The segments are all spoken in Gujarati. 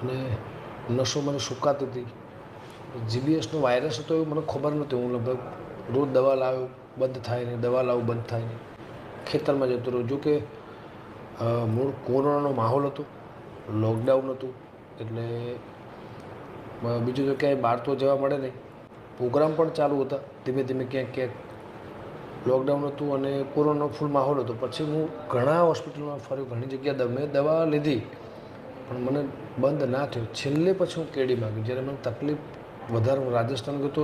અને નસો મને સુકાતી હતી. જીબીએસનો વાયરસ હતો એવું મને ખબર નહોતી. હું લગભગ રોજ દવા લાવ્યો, બંધ થાય નહીં, દવા લાવું બંધ થાય નહીં, ખેતરમાં જતો રહ્યો. જો કે મૂળ કોરોનાનો માહોલ હતો, લોકડાઉન હતું, એટલે બીજું તો ક્યાંય બહાર તો જવા મળે નહીં. પ્રોગ્રામ પણ ચાલુ હતા ધીમે ધીમે, ક્યાંક ક્યાંક. લોકડાઉન હતું અને કોરોનાનો ફૂલ માહોલ હતો. પછી હું ઘણા હોસ્પિટલમાં ફર્યો, ઘણી જગ્યાએ મેં દવા લીધી, પણ મને બંધ ના થયો. છેલ્લે પછી હું કેડીમાં ગયો. જ્યારે મને તકલીફ વધારે, હું રાજસ્થાન ગયો તો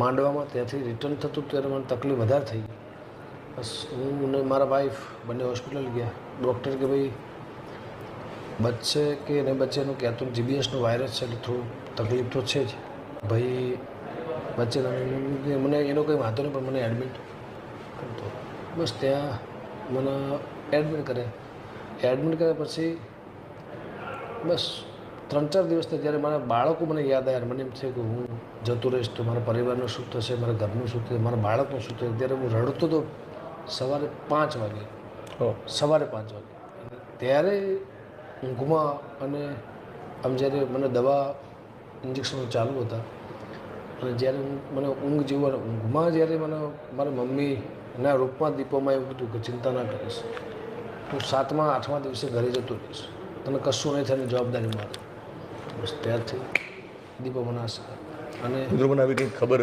માંડવામાં, ત્યાંથી રિટર્ન થતું ત્યારે મને તકલીફ વધારે થઈ ગઈ. બસ હું ને મારા વાઈફ બંને હોસ્પિટલ ગયા. ડૉક્ટર કે ભાઈ બચશે કે નહીં બચે એનું કહેતું, જીબીએસનો વાયરસ છે એટલે થોડું તકલીફ તો છે જ ભાઈ, બચે મને એનો કંઈ વાંધો નહીં, પણ મને એડમિટ કરતો. બસ ત્યાં મને એડમિટ કર્યા પછી બસ 3-4 દિવસથી જ્યારે મારા બાળકો મને યાદ આવ્યા, મને એમ થયું કે હું જતો રહીશ તો મારા પરિવારનું શું થશે, મારા ઘરનું શું થશે, મારા બાળકનું શું થશે. ત્યારે હું રડતો હતો સવારે 5 વાગે. ત્યારે ઊંઘમાં અને આમ જ્યારે મને દવા ઇન્જેક્શનો ચાલુ હતા અને જ્યારે મને ઊંઘ જેવું, ઊંઘમાં જ્યારે મને મારી મમ્મીના રૂપમાં દીપોમાં એવું કીધું કે ચિંતા ના કરીશ, તું 7મા 8મા દિવસે ઘરે જતો રહીશ, તને કશું નહીં થાય, જવાબદારી મારે. બસ ત્યારથી દીપો મને અને આવી કંઈક ખબર હતી